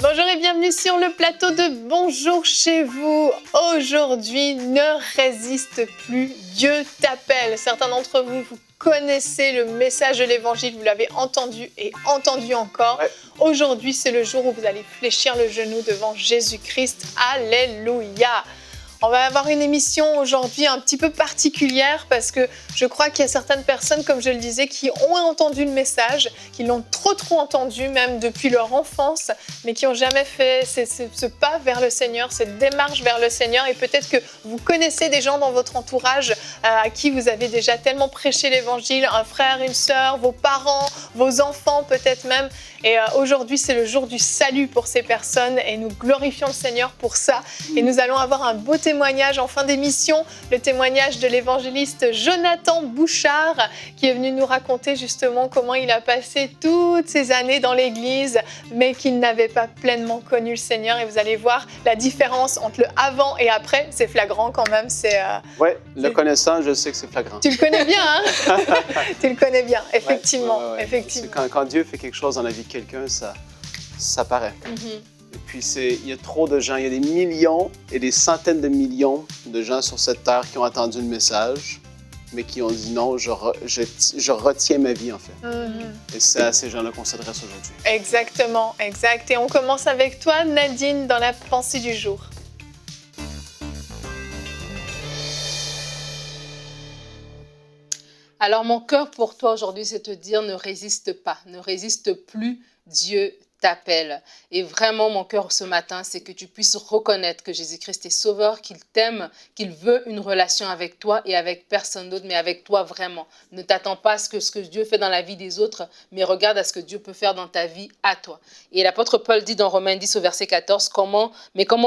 Bonjour et bienvenue sur le plateau de Bonjour chez vous. Aujourd'hui, ne résiste plus, Dieu t'appelle. Certains d'entre vous, vous connaissez le message de l'évangile, vous l'avez entendu et entendu encore. Ouais. Aujourd'hui, c'est le jour où vous allez fléchir le genou devant Jésus-Christ. Alléluia. On va avoir une émission aujourd'hui un petit peu particulière parce que je crois qu'il y a certaines personnes, comme je le disais, qui ont entendu le message, qui l'ont trop entendu même depuis leur enfance, mais qui n'ont jamais fait ce pas vers le Seigneur, cette démarche vers le Seigneur. Et peut-être que vous connaissez des gens dans votre entourage à qui vous avez déjà tellement prêché l'évangile, un frère, une sœur, vos parents, vos enfants peut-être même. Et aujourd'hui, c'est le jour du salut pour ces personnes et nous glorifions le Seigneur pour ça. Et nous allons avoir un beau témoignage en fin d'émission, le témoignage de l'évangéliste Jonathan Bouchard qui est venu nous raconter justement comment il a passé toutes ces années dans l'église mais qu'il n'avait pas pleinement connu le Seigneur. Et vous allez voir la différence entre le avant et après, c'est flagrant quand même. Oui, le connaissant, je sais que c'est flagrant. Tu le connais bien, hein? Tu le connais bien, effectivement. Ouais. Effectivement. Quand Dieu fait quelque chose dans la vie de quelqu'un, ça paraît. Et puis, il y a trop de gens, il y a des millions et des centaines de millions de gens sur cette terre qui ont entendu le message, mais qui ont dit non, je retiens ma vie, en fait. Et c'est à ces gens-là qu'on s'adresse aujourd'hui. Exactement, exact. Et on commence avec toi, Nadine, dans la pensée du jour. Alors, mon cœur pour toi aujourd'hui, c'est te dire ne résiste pas, ne résiste plus, Dieu t'appelle. Et vraiment, mon cœur ce matin, c'est que tu puisses reconnaître que Jésus-Christ est sauveur, qu'il t'aime, qu'il veut une relation avec toi et avec personne d'autre, mais avec toi vraiment. Ne t'attends pas à ce que Dieu fait dans la vie des autres, mais regarde à ce que Dieu peut faire dans ta vie à toi. Et l'apôtre Paul dit dans Romains 10 au verset 14, comment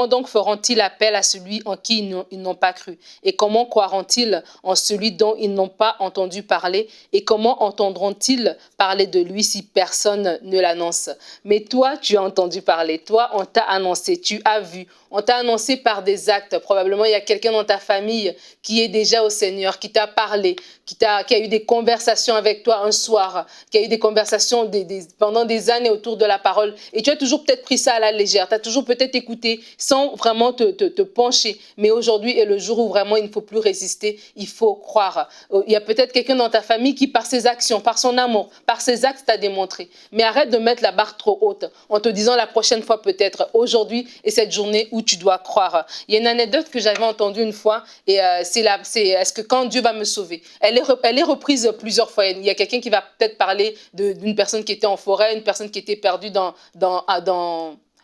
donc feront-ils appel à celui en qui ils n'ont pas cru? Et comment croiront-ils en celui dont ils n'ont pas entendu parler? Et comment entendront-ils parler de lui si personne ne l'annonce? Mais toi, tu as entendu parler, toi, on t'a annoncé, tu as vu, on t'a annoncé par des actes. Probablement, il y a quelqu'un dans ta famille qui est déjà au Seigneur, qui t'a parlé, qui a eu des conversations avec toi un soir, qui a eu des conversations pendant des années autour de la parole. Et tu as toujours peut-être pris ça à la légère, tu as toujours peut-être écouté sans vraiment te pencher. Mais aujourd'hui est le jour où vraiment il ne faut plus résister, il faut croire. Il y a peut-être quelqu'un dans ta famille qui, par ses actions, par son amour, par ses actes, t'a démontré. Mais arrête de mettre la barre trop haute en te disant la prochaine fois peut-être. Aujourd'hui est cette journée où tu dois croire. Il y a une anecdote que j'avais entendue une fois et c'est est-ce que quand Dieu va me sauver? Elle est reprise plusieurs fois. Il y a quelqu'un qui va peut-être parler d'une personne qui était en forêt, une personne qui était perdue dans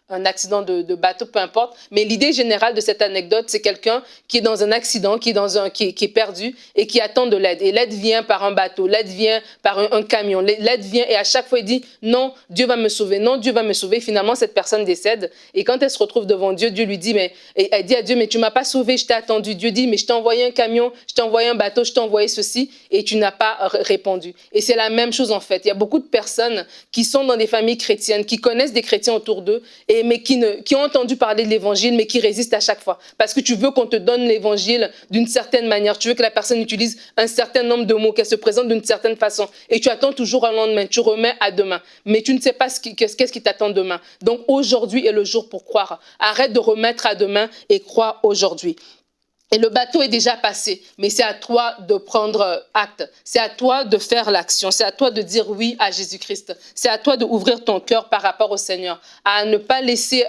un accident de bateau, peu importe. Mais l'idée générale de cette anecdote, c'est quelqu'un qui est dans un accident, qui est perdu et qui attend de l'aide. Et l'aide vient par un bateau, l'aide vient par un camion, l'aide vient et à chaque fois il dit « Non, Dieu va me sauver, non, Dieu va me sauver ». Finalement, cette personne décède et quand elle se retrouve devant Dieu, Dieu lui dit et elle dit à Dieu « Mais tu ne m'as pas sauvé, je t'ai attendu ». Dieu dit « Mais je t'ai envoyé un camion, je t'ai envoyé un bateau, je t'ai envoyé ceci et tu n'as pas répondu ». Et c'est la même chose en fait. Il y a beaucoup de personnes qui sont dans des familles chrétiennes, qui connaissent des chrétiens autour d'eux mais qui ont entendu parler de l'évangile, mais qui résistent à chaque fois. Parce que tu veux qu'on te donne l'évangile d'une certaine manière. Tu veux que la personne utilise un certain nombre de mots, qu'elle se présente d'une certaine façon. Et tu attends toujours un lendemain. Tu remets à demain. Mais tu ne sais pas qu'est-ce qui t'attend demain. Donc aujourd'hui est le jour pour croire. Arrête de remettre à demain et crois aujourd'hui. Et le bateau est déjà passé, mais c'est à toi de prendre acte. C'est à toi de faire l'action. C'est à toi de dire oui à Jésus-Christ. C'est à toi d'ouvrir ton cœur par rapport au Seigneur. À ne pas laisser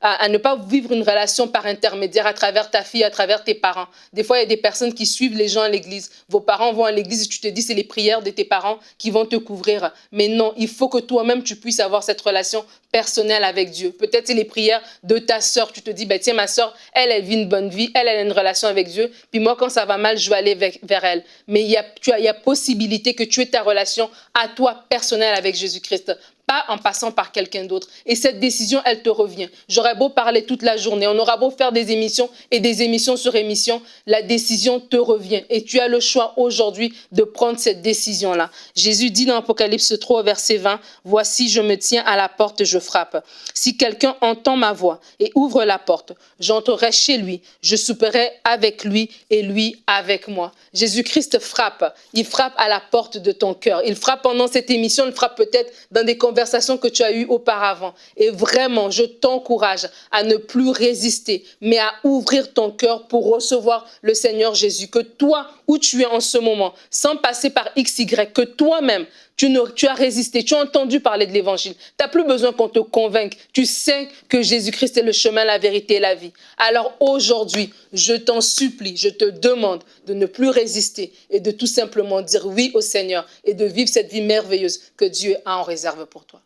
à ne pas vivre une relation par intermédiaire à travers ta fille, à travers tes parents. Des fois, il y a des personnes qui suivent les gens à l'église. Vos parents vont à l'église et tu te dis c'est les prières de tes parents qui vont te couvrir. Mais non, il faut que toi-même tu puisses avoir cette relation personnelle avec Dieu. Peut-être c'est les prières de ta sœur. Tu te dis, tiens, ma sœur, elle vit une bonne vie, elle a une relation avec Dieu. Puis moi, quand ça va mal, je vais aller vers elle. Mais il y a possibilité que tu aies ta relation à toi personnelle avec Jésus-Christ. Pas en passant par quelqu'un d'autre. Et cette décision, elle te revient. J'aurais beau parler toute la journée, on aura beau faire des émissions et des émissions sur émissions, la décision te revient. Et tu as le choix aujourd'hui de prendre cette décision-là. Jésus dit dans Apocalypse 3, verset 20, « Voici, je me tiens à la porte, je frappe. Si quelqu'un entend ma voix et ouvre la porte, j'entrerai chez lui, je souperai avec lui et lui avec moi. » Jésus-Christ frappe. Il frappe à la porte de ton cœur. Il frappe pendant cette émission, il frappe peut-être dans des conversations conversations que tu as eues auparavant. Et vraiment, je t'encourage à ne plus résister, mais à ouvrir ton cœur pour recevoir le Seigneur Jésus. Que toi, où tu es en ce moment, sans passer par XY, que toi-même, tu as résisté, tu as entendu parler de l'Évangile. Tu n'as plus besoin qu'on te convainque. Tu sais que Jésus-Christ est le chemin, la vérité et la vie. Alors aujourd'hui, je t'en supplie, je te demande de ne plus résister et de tout simplement dire oui au Seigneur et de vivre cette vie merveilleuse que Dieu a en réserve pour toi.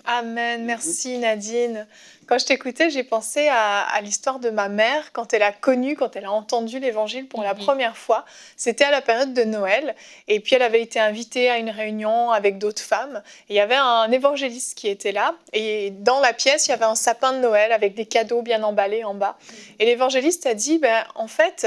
Amen. Merci Nadine. Quand je t'écoutais, j'ai pensé à l'histoire de ma mère quand elle a connu, quand elle a entendu l'Évangile pour la première fois. C'était à la période de Noël. Et puis elle avait été invitée à une réunion avec d'autres femmes. Et il y avait un évangéliste qui était là. Et dans la pièce, il y avait un sapin de Noël avec des cadeaux bien emballés en bas. Et l'évangéliste a dit, en fait,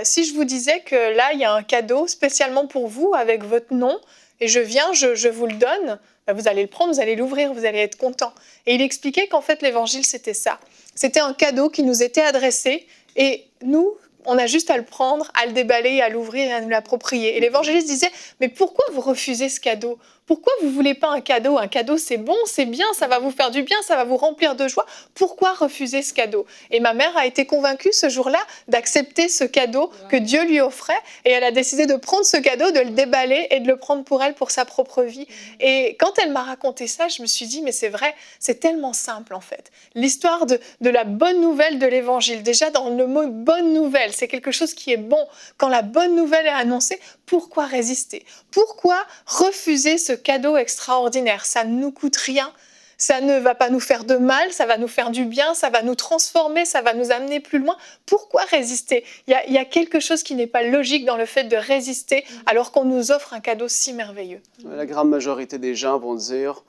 si je vous disais que là, il y a un cadeau spécialement pour vous avec votre nom, et je viens, je vous le donne, vous allez le prendre, vous allez l'ouvrir, vous allez être content. Et il expliquait qu'en fait, l'évangile, c'était ça. C'était un cadeau qui nous était adressé et nous, on a juste à le prendre, à le déballer, à l'ouvrir et à nous l'approprier. Et l'évangéliste disait, mais pourquoi vous refusez ce cadeau ? Pourquoi vous ne voulez pas un cadeau ? Un cadeau, c'est bon, c'est bien, ça va vous faire du bien, ça va vous remplir de joie. Pourquoi refuser ce cadeau ? Et ma mère a été convaincue ce jour-là d'accepter ce cadeau que Dieu lui offrait. Et elle a décidé de prendre ce cadeau, de le déballer et de le prendre pour elle, pour sa propre vie. Et quand elle m'a raconté ça, je me suis dit, mais c'est vrai, c'est tellement simple en fait. L'histoire de la bonne nouvelle de l'Évangile. Déjà, dans le mot « bonne nouvelle », c'est quelque chose qui est bon. Quand la bonne nouvelle est annoncée, pourquoi résister ? Pourquoi refuser ce cadeau extraordinaire ? Ça ne nous coûte rien, ça ne va pas nous faire de mal, ça va nous faire du bien, ça va nous transformer, ça va nous amener plus loin. Pourquoi résister ? Il y a quelque chose qui n'est pas logique dans le fait de résister alors qu'on nous offre un cadeau si merveilleux. La grande majorité des gens vont dire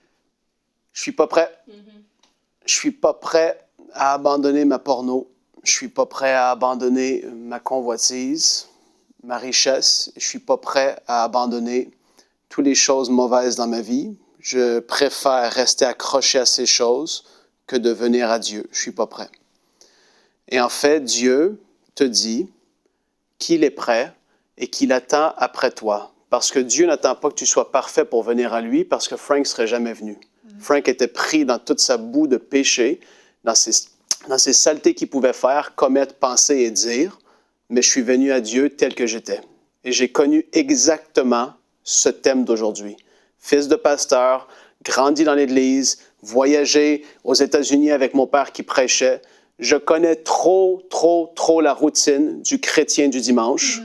« Je ne suis pas prêt. Je ne suis pas prêt à abandonner ma porno. Je ne suis pas prêt à abandonner ma convoitise, ma richesse. Je ne suis pas prêt à abandonner toutes les choses mauvaises dans ma vie. Je préfère rester accroché à ces choses que de venir à Dieu. Je ne suis pas prêt. » Et en fait, Dieu te dit qu'il est prêt et qu'il attend après toi. Parce que Dieu n'attend pas que tu sois parfait pour venir à lui, parce que Frank ne serait jamais venu. Frank était pris dans toute sa boue de péché, dans ces saletés qu'il pouvait faire, commettre, penser et dire, mais je suis venu à Dieu tel que j'étais. Et j'ai connu exactement ce thème d'aujourd'hui. Fils de pasteur, grandi dans l'Église, voyagé aux États-Unis avec mon père qui prêchait. Je connais trop la routine du chrétien du dimanche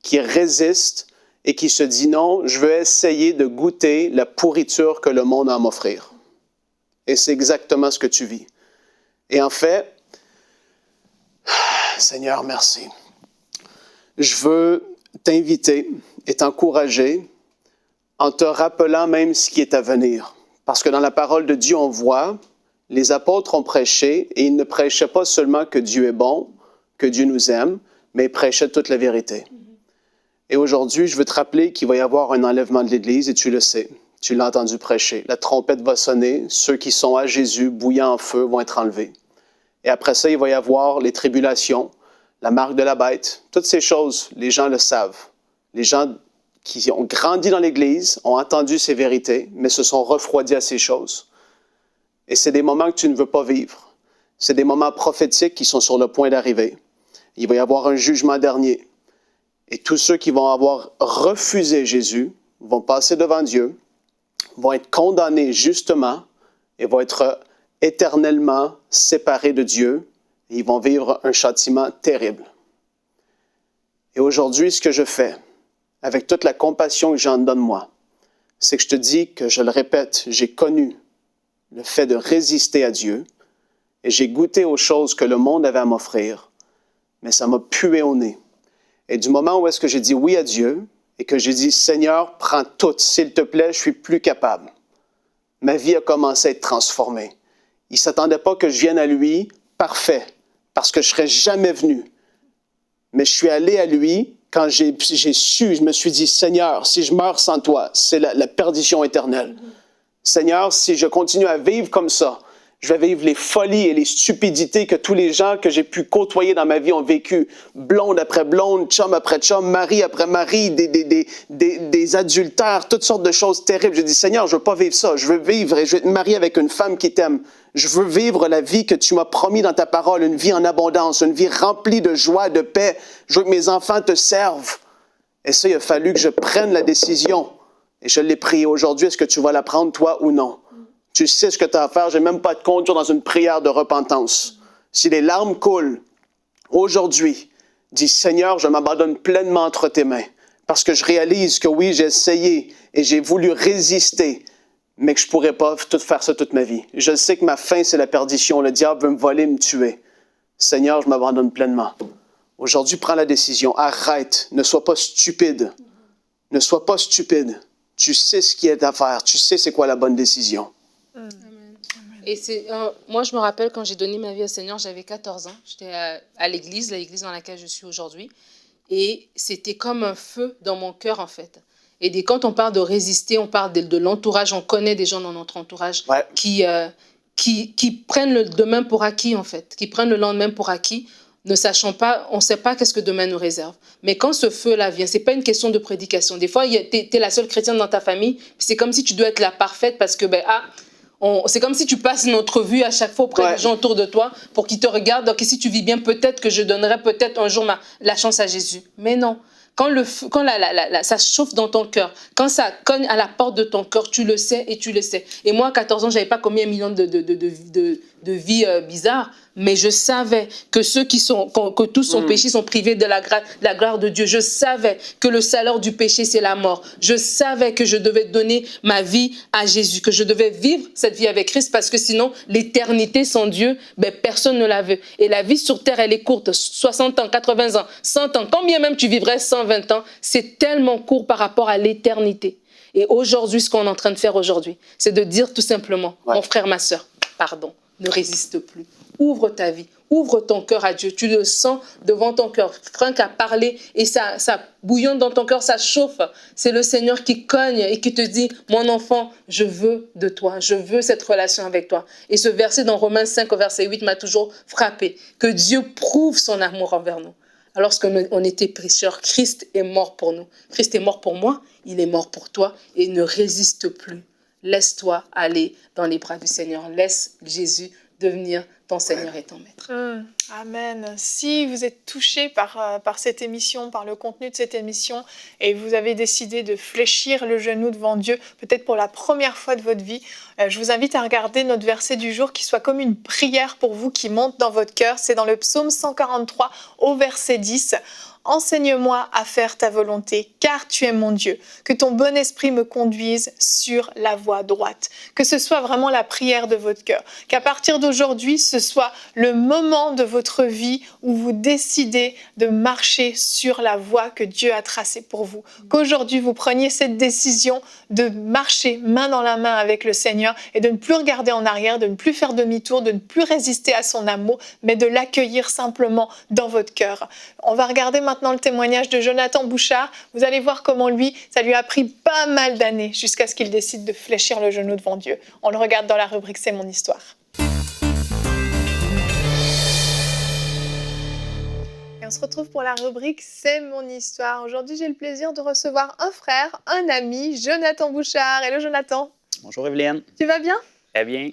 qui résiste et qui se dit non, je veux essayer de goûter la pourriture que le monde a à m'offrir. Et c'est exactement ce que tu vis. Et en fait, Seigneur, merci. Je veux t'inviter et t'encourager en te rappelant même ce qui est à venir. Parce que dans la parole de Dieu, on voit, les apôtres ont prêché et ils ne prêchaient pas seulement que Dieu est bon, que Dieu nous aime, mais ils prêchaient toute la vérité. Et aujourd'hui, je veux te rappeler qu'il va y avoir un enlèvement de l'Église et tu le sais. Tu l'as entendu prêcher. La trompette va sonner. Ceux qui sont à Jésus, bouillant en feu, vont être enlevés. Et après ça, il va y avoir les tribulations, la marque de la bête. Toutes ces choses, les gens le savent. Les gens qui ont grandi dans l'Église ont entendu ces vérités, mais se sont refroidis à ces choses. Et c'est des moments que tu ne veux pas vivre. C'est des moments prophétiques qui sont sur le point d'arriver. Il va y avoir un jugement dernier. Et tous ceux qui vont avoir refusé Jésus vont passer devant Dieu, vont être condamnés justement et vont être éternellement séparés de Dieu. Et ils vont vivre un châtiment terrible. Et aujourd'hui, ce que je fais, avec toute la compassion que j'en donne moi, c'est que je te dis que, je le répète, j'ai connu le fait de résister à Dieu et j'ai goûté aux choses que le monde avait à m'offrir, mais ça m'a pué au nez. Et du moment où est-ce que j'ai dit oui à Dieu et que j'ai dit « Seigneur, prends tout, s'il te plaît, je suis plus capable », ma vie a commencé à être transformée. Il ne s'attendait pas que je vienne à lui parfait, parce que je ne serais jamais venu. Mais je suis allé à lui quand j'ai su, je me suis dit « Seigneur, si je meurs sans toi, c'est la perdition éternelle. Seigneur, si je continue à vivre comme ça, Je vais vivre les folies et les stupidités que tous les gens que j'ai pu côtoyer dans ma vie ont vécu. Blonde après blonde, chum après chum, mari après mari, des adultères, toutes sortes de choses terribles. Je dis, Seigneur, je ne veux pas vivre ça. Je veux vivre et je veux être marié avec une femme qui t'aime. Je veux vivre la vie que tu m'as promis dans ta parole, une vie en abondance, une vie remplie de joie, de paix. Je veux que mes enfants te servent. Et ça, il a fallu que je prenne la décision. Et je l'ai pris aujourd'hui. Est-ce que tu vas la prendre, toi, ou non? Tu sais ce que tu as à faire. Je n'ai même pas de conduire dans une prière de repentance. Si les larmes coulent, aujourd'hui, dis, Seigneur, je m'abandonne pleinement entre tes mains. Parce que je réalise que oui, j'ai essayé et j'ai voulu résister, mais que je ne pourrais pas faire ça toute ma vie. Je sais que ma fin, c'est la perdition. Le diable veut me voler, me tuer. Seigneur, je m'abandonne pleinement. Aujourd'hui, prends la décision. Arrête. Ne sois pas stupide. Ne sois pas stupide. Tu sais ce qui est à faire. Tu sais c'est quoi la bonne décision. Amen. Et moi, je me rappelle quand j'ai donné ma vie au Seigneur, j'avais 14 ans. J'étais à l'église dans laquelle je suis aujourd'hui. Et c'était comme un feu dans mon cœur, en fait. Et quand on parle de résister, on parle de l'entourage. On connaît des gens dans notre entourage qui prennent le demain pour acquis, en fait. Qui prennent le lendemain pour acquis, ne sachant pas, on ne sait pas qu'est-ce que demain nous réserve. Mais quand ce feu-là vient, ce n'est pas une question de prédication. Des fois, tu es la seule chrétienne dans ta famille. C'est comme si tu dois être la parfaite parce que, c'est comme si tu passes notre vue à chaque fois auprès des gens autour de toi pour qu'ils te regardent. Donc, si tu vis bien, peut-être que je donnerai peut-être un jour la chance à Jésus. Mais non. Quand ça chauffe dans ton cœur, quand ça cogne à la porte de ton cœur, tu le sais et tu le sais. Et moi, à 14 ans, je n'avais pas commis 1 million de vies bizarres, mais je savais que que tous sont péchés sont privés de la gloire de Dieu. Je savais que le salaire du péché, c'est la mort. Je savais que je devais donner ma vie à Jésus, que je devais vivre cette vie avec Christ parce que sinon, l'éternité sans Dieu, personne ne la veut. Et la vie sur terre, elle est courte, 60 ans, 80 ans, 100 ans. Quand bien même tu vivrais 120 ans, c'est tellement court par rapport à l'éternité. Et aujourd'hui, ce qu'on est en train de faire aujourd'hui, c'est de dire tout simplement, mon frère, ma sœur, pardon, ne résiste plus. Ouvre ta vie, ouvre ton cœur à Dieu. Tu le sens devant ton cœur. Franck a parlé et ça bouillonne dans ton cœur, ça chauffe. C'est le Seigneur qui cogne et qui te dit, mon enfant, je veux de toi, je veux cette relation avec toi. Et ce verset dans Romains 5, au verset 8, m'a toujours frappé. Que Dieu prouve son amour envers nous. Lorsqu'on était pécheurs, Christ est mort pour nous. Christ est mort pour moi, il est mort pour toi et ne résiste plus. Laisse-toi aller dans les bras du Seigneur. Laisse Jésus devenir ton Seigneur et ton Maître. Amen. Si vous êtes touché par cette émission, par le contenu de cette émission, et vous avez décidé de fléchir le genou devant Dieu, peut-être pour la première fois de votre vie, je vous invite à regarder notre verset du jour qui soit comme une prière pour vous qui monte dans votre cœur. C'est dans le psaume 143 au verset 10. Enseigne-moi à faire ta volonté, car tu es mon Dieu. Que ton bon esprit me conduise sur la voie droite. Que ce soit vraiment la prière de votre cœur. Qu'à partir d'aujourd'hui, ce soit le moment de votre vie où vous décidez de marcher sur la voie que Dieu a tracée pour vous. Qu'aujourd'hui, vous preniez cette décision de marcher main dans la main avec le Seigneur et de ne plus regarder en arrière, de ne plus faire demi-tour, de ne plus résister à son amour, mais de l'accueillir simplement dans votre cœur. On va regarder maintenant le témoignage de Jonathan Bouchard. Vous allez voir comment lui, ça lui a pris pas mal d'années jusqu'à ce qu'il décide de fléchir le genou devant Dieu. On le regarde dans la rubrique C'est mon histoire. Et on se retrouve pour la rubrique C'est mon histoire. Aujourd'hui, j'ai le plaisir de recevoir un frère, un ami, Jonathan Bouchard. Hello Jonathan. Bonjour Evelyne. Tu vas bien? Très bien.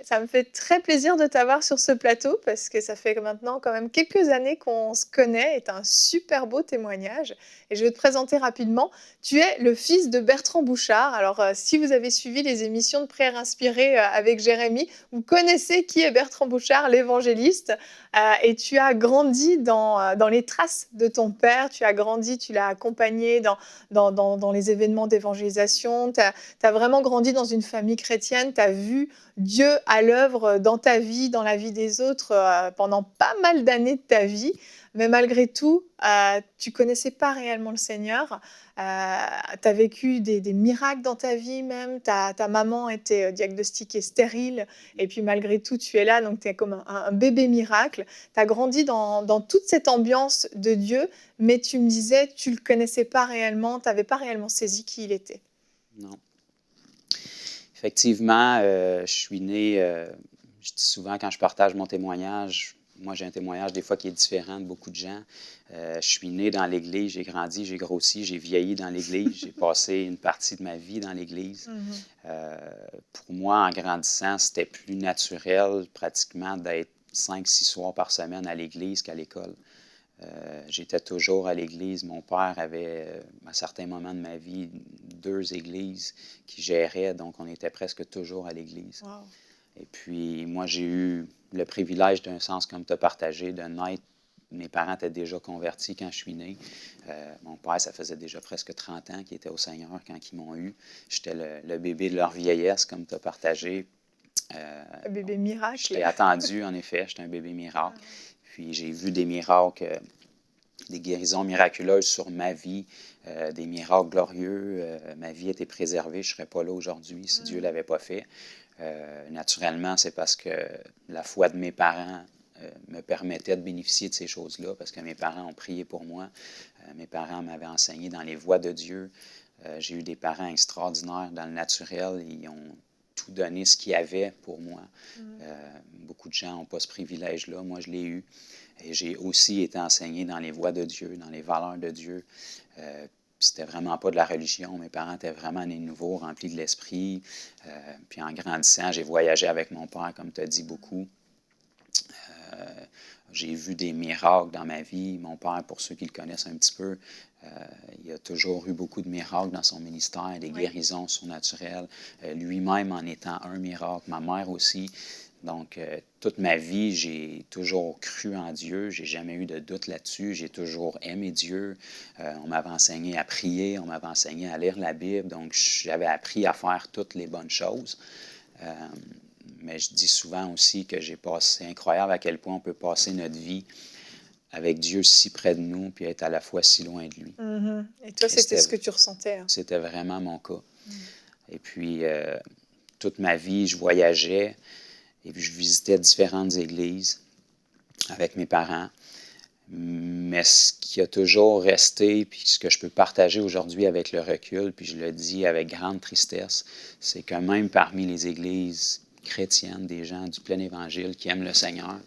Ça me fait très plaisir de t'avoir sur ce plateau parce que ça fait maintenant quand même quelques années qu'on se connaît et tu as un super beau témoignage. Et je vais te présenter rapidement. Tu es le fils de Bertrand Bouchard. Alors, si vous avez suivi les émissions de Prière inspirée avec Jérémy, vous connaissez qui est Bertrand Bouchard, l'évangéliste. Et tu as grandi dans les traces de ton père. Tu as grandi, tu l'as accompagné dans les événements d'évangélisation. Tu as vraiment grandi dans une famille chrétienne. Tu as vu Dieu à l'œuvre dans ta vie, dans la vie des autres pendant pas mal d'années de ta vie. Mais malgré tout, tu ne connaissais pas réellement le Seigneur. Tu as vécu des miracles dans ta vie même. Ta maman était diagnostiquée stérile. Et puis malgré tout, tu es là. Donc tu es comme un bébé miracle. Tu as grandi dans toute cette ambiance de Dieu. Mais tu me disais, tu ne le connaissais pas réellement. Tu n'avais pas réellement saisi qui il était. Non. Effectivement, je suis né... Je dis souvent, quand je partage mon témoignage, moi, j'ai un témoignage des fois qui est différent de beaucoup de gens. Je suis né dans l'Église, j'ai grandi, j'ai grossi, j'ai vieilli dans l'Église, j'ai passé une partie de ma vie dans l'Église. Pour moi, en grandissant, c'était plus naturel pratiquement d'être 5-6 soirs par semaine à l'Église qu'à l'école. J'étais toujours à l'Église. Mon père avait, à certains moments de ma vie, 2 églises qu'il gérait, donc on était presque toujours à l'Église. Wow. Et puis, moi, j'ai eu le privilège, d'un sens comme tu as partagé, de naître. Mes parents étaient déjà convertis quand je suis né. Mon père, ça faisait déjà presque 30 ans qu'il était au Seigneur quand ils m'ont eu. J'étais le bébé de leur vieillesse, comme tu as partagé. Un bébé miracle. J'étais attendu, en effet. J'étais un bébé miracle. Puis, j'ai vu des miracles, des guérisons miraculeuses sur ma vie, des miracles glorieux. Ma vie a été préservée. Je ne serais pas là aujourd'hui si Dieu ne l'avait pas fait. Naturellement, c'est parce que la foi de mes parents me permettait de bénéficier de ces choses-là, parce que mes parents ont prié pour moi. Mes parents m'avaient enseigné dans les voies de Dieu. J'ai eu des parents extraordinaires dans le naturel. Ils ont tout donné ce qu'ils avaient pour moi. Beaucoup de gens n'ont pas ce privilège-là. Moi, je l'ai eu. Et j'ai aussi été enseigné dans les voies de Dieu, dans les valeurs de Dieu. C'était vraiment pas de la religion. Mes parents étaient vraiment nés de nouveau, remplis de l'esprit. Puis en grandissant, j'ai voyagé avec mon père, comme tu as dit, beaucoup. J'ai vu des miracles dans ma vie. Mon père, pour ceux qui le connaissent un petit peu, il a toujours eu beaucoup de miracles dans son ministère, des guérisons surnaturelles. Lui-même en étant un miracle, ma mère aussi. Donc, toute ma vie, j'ai toujours cru en Dieu. J'ai jamais eu de doute là-dessus. J'ai toujours aimé Dieu. On m'avait enseigné à prier. On m'avait enseigné à lire la Bible. Donc, j'avais appris à faire toutes les bonnes choses. Mais je dis souvent aussi que c'est incroyable à quel point on peut passer notre vie avec Dieu si près de nous puis être à la fois si loin de lui. Et toi, c'était ce que tu ressentais. Hein? C'était vraiment mon cas. Et puis, toute ma vie, je voyageais. Et puis, je visitais différentes églises avec mes parents. Mais ce qui a toujours resté, puis ce que je peux partager aujourd'hui avec le recul, puis je le dis avec grande tristesse, c'est que même parmi les églises chrétiennes, des gens du plein évangile qui aiment le Seigneur,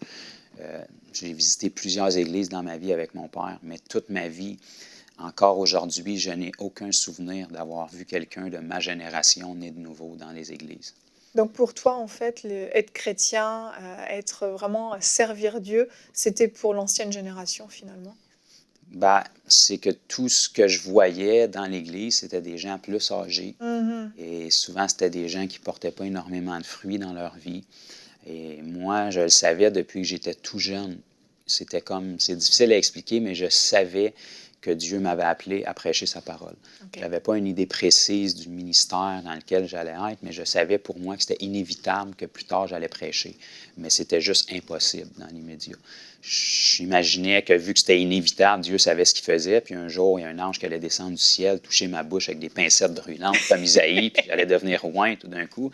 j'ai visité plusieurs églises dans ma vie avec mon père, mais toute ma vie, encore aujourd'hui, je n'ai aucun souvenir d'avoir vu quelqu'un de ma génération né de nouveau dans les églises. Donc pour toi, en fait, être chrétien, être vraiment servir Dieu, c'était pour l'ancienne génération finalement? C'est que tout ce que je voyais dans l'Église, c'était des gens plus âgés. Et souvent, c'était des gens qui ne portaient pas énormément de fruits dans leur vie. Et moi, je le savais depuis que j'étais tout jeune. C'est difficile à expliquer, mais je savais que Dieu m'avait appelé à prêcher sa parole. Je n'avais pas une idée précise du ministère dans lequel j'allais être, mais je savais pour moi que c'était inévitable que plus tard j'allais prêcher. Mais c'était juste impossible dans l'immédiat. J'imaginais que vu que c'était inévitable, Dieu savait ce qu'il faisait, puis un jour, il y a un ange qui allait descendre du ciel, toucher ma bouche avec des pincettes brûlantes comme Isaïe, puis j'allais devenir roi tout d'un coup.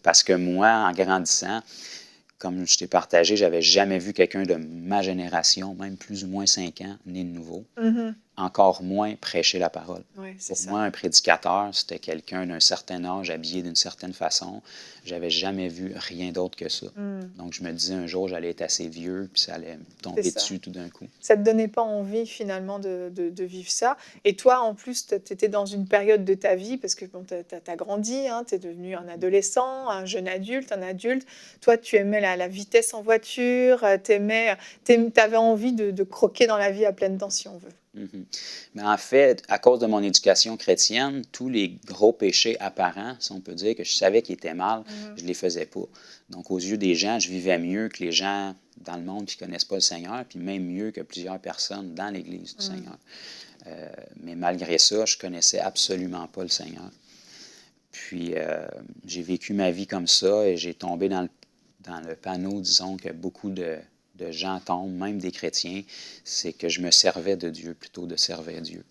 Parce que moi, en grandissant, comme je t'ai partagé, j'avais jamais vu quelqu'un de ma génération, même plus ou moins 5 ans, né de nouveau, encore moins prêcher la parole. Ouais, Pour ça. moi, un prédicateur, c'était quelqu'un d'un certain âge, habillé d'une certaine façon. J'avais jamais vu rien d'autre que ça. Donc, je me disais un jour, j'allais être assez vieux, puis ça allait me tomber dessus tout d'un coup. Ça ne te donnait pas envie, finalement, de vivre ça. Et toi, en plus, tu étais dans une période de ta vie, parce que bon, tu as grandi, hein, tu es devenu un adolescent, un jeune adulte, un adulte. Toi, tu aimais la vitesse en voiture, tu avais envie de croquer dans la vie à pleines dents, si on veut. Mais en fait, à cause de mon éducation chrétienne, tous les gros péchés apparents, si on peut dire, que je savais qu'ils étaient mal, je ne les faisais pas. Donc, aux yeux des gens, je vivais mieux que les gens dans le monde qui ne connaissent pas le Seigneur, puis même mieux que plusieurs personnes dans l'Église du Seigneur. Mais malgré ça, je ne connaissais absolument pas le Seigneur. Puis, j'ai vécu ma vie comme ça et j'ai tombé dans le panneau, disons, que beaucoup de gens tombent, même des chrétiens, c'est que je me servais de Dieu plutôt de servir Dieu.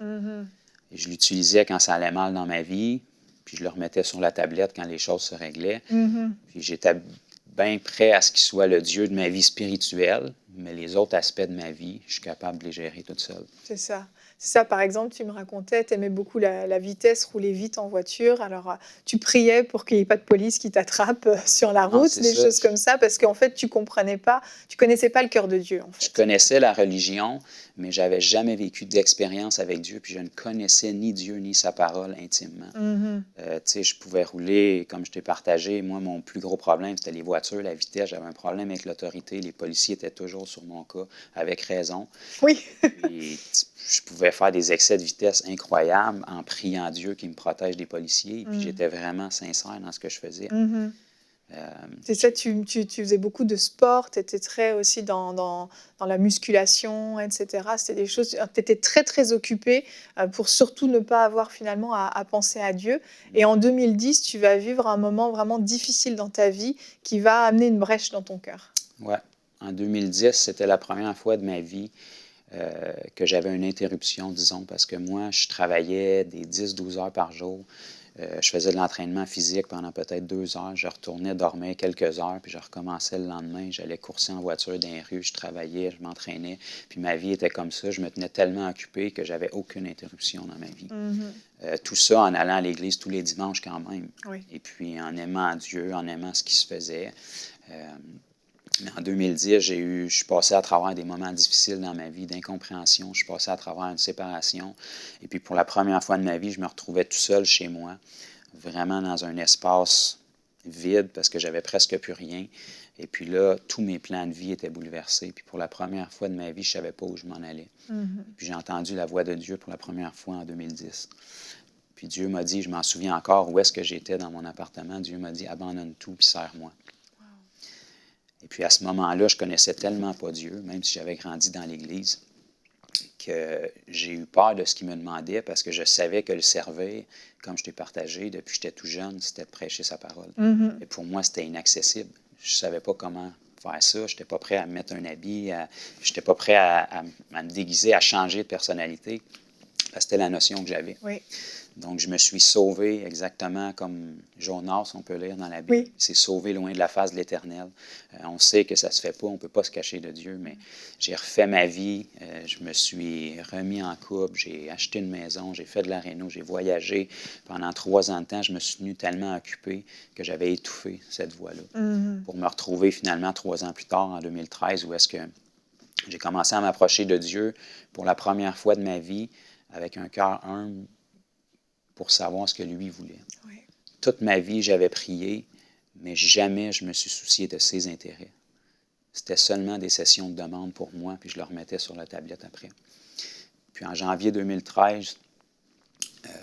Et je l'utilisais quand ça allait mal dans ma vie, puis je le remettais sur la tablette quand les choses se réglaient. Puis j'étais bien prêt à ce qu'il soit le Dieu de ma vie spirituelle, mais les autres aspects de ma vie, je suis capable de les gérer toute seule. C'est ça. C'est ça, par exemple, tu me racontais, tu aimais beaucoup la vitesse, rouler vite en voiture. Alors, tu priais pour qu'il n'y ait pas de police qui t'attrape sur la Non, route, c'est des ça. choses comme ça, parce qu'en fait, tu connaissais pas le cœur de Dieu, en Je fait. connaissais la religion, mais j'avais jamais vécu d'expérience avec Dieu, puis je ne connaissais ni Dieu ni sa parole intimement. Mhm. Tu sais, je pouvais rouler, comme je t'ai partagé. Moi, mon plus gros problème, c'était les voitures, la vitesse. J'avais un problème avec l'autorité. Les policiers étaient toujours sur mon cas, avec raison. Oui. Puis, je pouvais faire des excès de vitesse incroyables en priant Dieu qui me protège des policiers. Puis, j'étais vraiment sincère dans ce que je faisais. Mhm. Euh, C'est ça, tu faisais beaucoup de sport, tu étais très aussi dans la musculation, etc. C'était des choses, tu étais très, très occupée pour surtout ne pas avoir finalement à penser à Dieu. Et en 2010, tu vas vivre un moment vraiment difficile dans ta vie qui va amener une brèche dans ton cœur. ouais. En 2010, c'était la première fois de ma vie que j'avais une interruption, disons, parce que moi, je travaillais des 10-12 heures par jour. Je faisais de l'entraînement physique pendant peut-être 2 heures. Je retournais dormir quelques heures, puis je recommençais le lendemain. J'allais courser en voiture dans les rues, je travaillais, je m'entraînais. Puis ma vie était comme ça. Je me tenais tellement occupé que j'avais aucune interruption dans ma vie. Tout ça en allant à l'église tous les dimanches quand même. Oui. Et puis en aimant Dieu, en aimant ce qui se faisait. Mais en 2010, je suis passé à travers des moments difficiles dans ma vie, d'incompréhension. Je suis passé à travers une séparation. Et puis, pour la première fois de ma vie, je me retrouvais tout seul chez moi, vraiment dans un espace vide parce que j'avais presque plus rien. Et puis là, tous mes plans de vie étaient bouleversés. Puis pour la première fois de ma vie, je ne savais pas où je m'en allais. Puis j'ai entendu la voix de Dieu pour la première fois en 2010. Puis Dieu m'a dit, je m'en souviens encore, où est-ce que j'étais dans mon appartement. Dieu m'a dit, abandonne tout puis serre-moi. Et puis à ce moment-là, je connaissais tellement pas Dieu, même si j'avais grandi dans l'Église, que j'ai eu peur de ce qu'il me demandait parce que je savais que le servir, comme je t'ai partagé depuis que j'étais tout jeune, c'était de prêcher sa parole. Et pour moi, c'était inaccessible. Je ne savais pas comment faire ça. Je n'étais pas prêt à me mettre un habit, je n'étais pas prêt à me déguiser, à changer de personnalité. C'était la notion que j'avais. Oui. Donc, je me suis sauvé exactement comme Jonas, on peut lire dans la Bible. Oui. Il s'est sauvé loin de la face de l'Éternel. On sait que ça ne se fait pas, on ne peut pas se cacher de Dieu, mais j'ai refait ma vie. Je me suis remis en couple, j'ai acheté une maison, j'ai fait de la réno, j'ai voyagé. Pendant 3 ans de temps, je me suis tenu tellement occupé que j'avais étouffé cette voie-là. Pour me retrouver finalement 3 ans plus tard, en 2013, où est-ce que j'ai commencé à m'approcher de Dieu pour la première fois de ma vie avec un cœur humble, pour savoir ce que lui voulait. Oui. Toute ma vie, j'avais prié, mais jamais je me suis soucié de ses intérêts. C'était seulement des sessions de demande pour moi, puis je le remettais sur la tablette après. Puis en janvier 2013,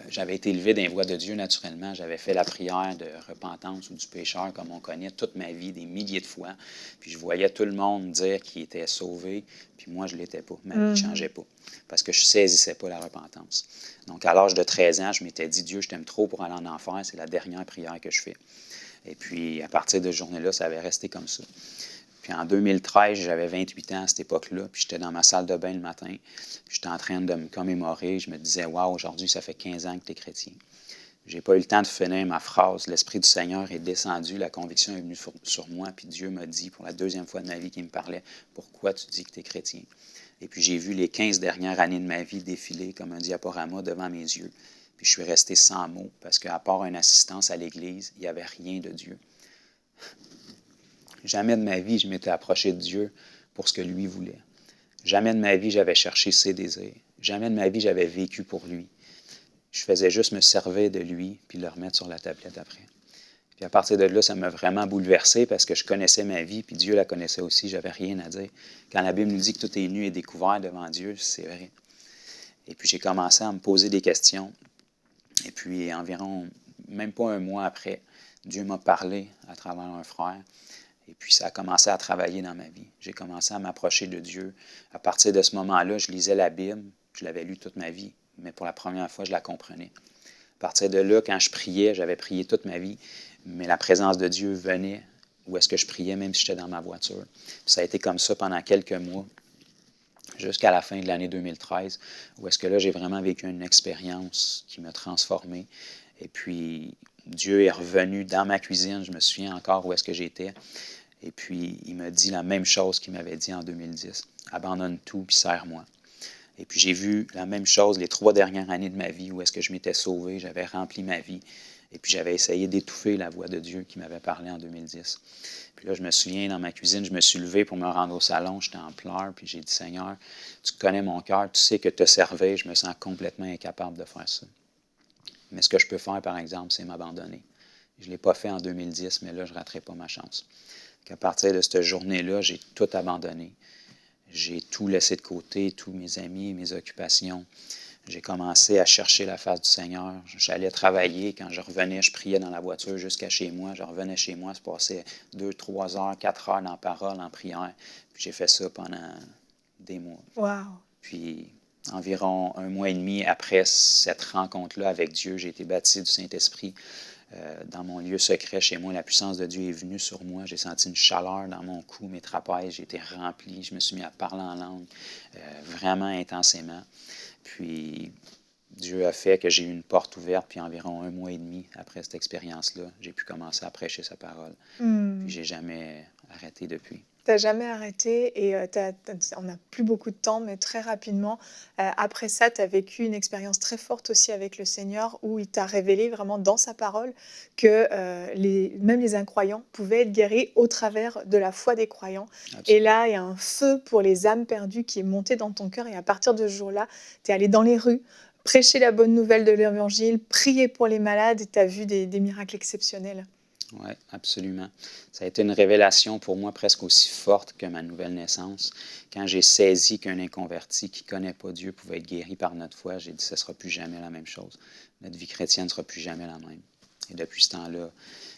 j'avais été élevé dans les voies de Dieu naturellement. J'avais fait la prière de repentance ou du pécheur, comme on connaît toute ma vie, des milliers de fois. Puis je voyais tout le monde dire qu'il était sauvé, puis moi, je ne l'étais pas. Ma vie ne changeait pas, parce que je ne saisissais pas la repentance. Donc, à l'âge de 13 ans, je m'étais dit, Dieu, je t'aime trop pour aller en enfer, c'est la dernière prière que je fais. Et puis, à partir de ce journée-là, ça avait resté comme ça. Puis en 2013, j'avais 28 ans à cette époque-là, puis j'étais dans ma salle de bain le matin, puis j'étais en train de me commémorer. Je me disais, waouh, aujourd'hui, ça fait 15 ans que tu es chrétien. Je n'ai pas eu le temps de finir ma phrase. L'Esprit du Seigneur est descendu, la conviction est venue sur moi, puis Dieu m'a dit, pour la 2e fois de ma vie qu'il me parlait, pourquoi tu dis que tu es chrétien? Et puis j'ai vu les 15 dernières années de ma vie défiler comme un diaporama devant mes yeux. Puis je suis resté sans mots, parce qu'à part une assistance à l'Église, il n'y avait rien de Dieu. Jamais de ma vie, je m'étais approché de Dieu pour ce que lui voulait. Jamais de ma vie, j'avais cherché ses désirs. Jamais de ma vie, j'avais vécu pour lui. Je faisais juste me servir de lui puis le remettre sur la tablette après. Puis à partir de là, ça m'a vraiment bouleversé parce que je connaissais ma vie, puis Dieu la connaissait aussi, j'avais rien à dire. Quand la Bible nous dit que tout est nu et découvert devant Dieu, c'est vrai. Et puis j'ai commencé à me poser des questions. Et puis environ, même pas un mois après, Dieu m'a parlé à travers un frère. Et puis, ça a commencé à travailler dans ma vie. J'ai commencé à m'approcher de Dieu. À partir de ce moment-là, je lisais la Bible. Je l'avais lue toute ma vie, mais pour la première fois, je la comprenais. À partir de là, quand je priais, j'avais prié toute ma vie, mais la présence de Dieu venait où est-ce que je priais, même si j'étais dans ma voiture. Puis ça a été comme ça pendant quelques mois, jusqu'à la fin de l'année 2013, où est-ce que là, j'ai vraiment vécu une expérience qui m'a transformé. Et puis, Dieu est revenu dans ma cuisine. Je me souviens encore où est-ce que j'étais. Et puis, il m'a dit la même chose qu'il m'avait dit en 2010. Abandonne tout, puis serre-moi. Et puis j'ai vu la même chose les 3 dernières années de ma vie où est-ce que je m'étais sauvé, j'avais rempli ma vie. Et puis j'avais essayé d'étouffer la voix de Dieu qui m'avait parlé en 2010. Puis là, je me souviens, dans ma cuisine, je me suis levé pour me rendre au salon, j'étais en pleurs, puis j'ai dit, Seigneur, tu connais mon cœur, tu sais que te servir, je me sens complètement incapable de faire ça. Mais ce que je peux faire, par exemple, c'est m'abandonner. Je ne l'ai pas fait en 2010, mais là, je ne raterai pas ma chance. À partir de cette journée-là, j'ai tout abandonné. J'ai tout laissé de côté, tous mes amis, mes occupations. J'ai commencé à chercher la face du Seigneur. J'allais travailler. Quand je revenais, je priais dans la voiture jusqu'à chez moi. Je revenais chez moi, je passais 2, 3 heures, 4 heures dans la parole, en prière. Puis j'ai fait ça pendant des mois. Wow. Puis environ 1 mois et demi après cette rencontre-là avec Dieu, j'ai été baptisé du Saint-Esprit. Dans mon lieu secret chez moi, la puissance de Dieu est venue sur moi. J'ai senti une chaleur dans mon cou, mes trapèzes. J'ai été rempli. Je me suis mis à parler en langue vraiment intensément. Puis Dieu a fait que j'ai eu une porte ouverte. Puis environ 1 mois et demi après cette expérience-là, j'ai pu commencer à prêcher sa parole. Puis j'ai jamais arrêté depuis. Tu n'as jamais arrêté et on n'a plus beaucoup de temps, mais très rapidement, après ça, tu as vécu une expérience très forte aussi avec le Seigneur où il t'a révélé vraiment dans sa parole que même les incroyants pouvaient être guéris au travers de la foi des croyants. Absolument. Et là, il y a un feu pour les âmes perdues qui est monté dans ton cœur et à partir de ce jour-là, tu es allé dans les rues, prêcher la bonne nouvelle de l'Évangile, prier pour les malades et tu as vu des miracles exceptionnels. Oui, absolument. Ça a été une révélation pour moi presque aussi forte que ma nouvelle naissance. Quand j'ai saisi qu'un inconverti qui ne connaît pas Dieu pouvait être guéri par notre foi, j'ai dit, ce ne sera plus jamais la même chose. Notre vie chrétienne ne sera plus jamais la même. Et depuis ce temps-là,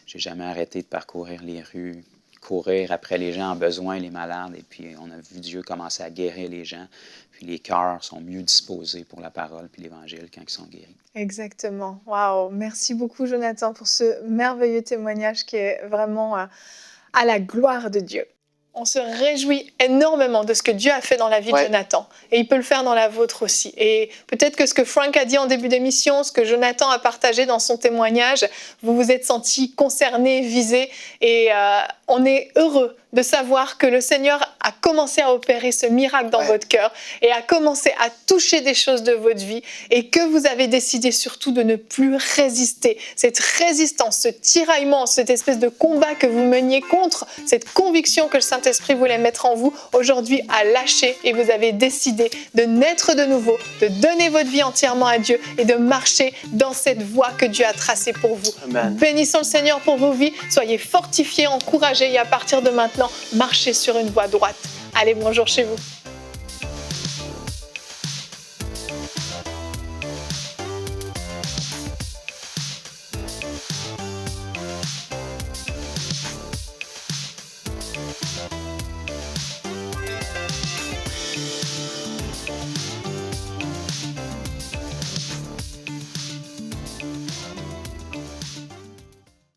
je n'ai jamais arrêté de parcourir les rues, courir après les gens en besoin, les malades. Et puis, on a vu Dieu commencer à guérir les gens. Puis, les cœurs sont mieux disposés pour la parole puis l'Évangile quand ils sont guéris. Exactement. Waouh! Merci beaucoup, Jonathan, pour ce merveilleux témoignage qui est vraiment à la gloire de Dieu. On se réjouit énormément de ce que Dieu a fait dans la vie de Jonathan. Et il peut le faire dans la vôtre aussi. Et peut-être que ce que Frank a dit en début d'émission, ce que Jonathan a partagé dans son témoignage, vous vous êtes sentis concernés, visés. Et on est heureux de savoir que le Seigneur a commencé à opérer ce miracle dans votre cœur et a commencé à toucher des choses de votre vie et que vous avez décidé surtout de ne plus résister. Cette résistance, ce tiraillement, cette espèce de combat que vous meniez contre, cette conviction que le Saint-Esprit voulait mettre en vous, aujourd'hui a lâché et vous avez décidé de naître de nouveau, de donner votre vie entièrement à Dieu et de marcher dans cette voie que Dieu a tracée pour vous. Amen. Bénissons le Seigneur pour vos vies, soyez fortifiés, encouragés et à partir de maintenant, marchez sur une voie droite. Allez, bonjour chez vous.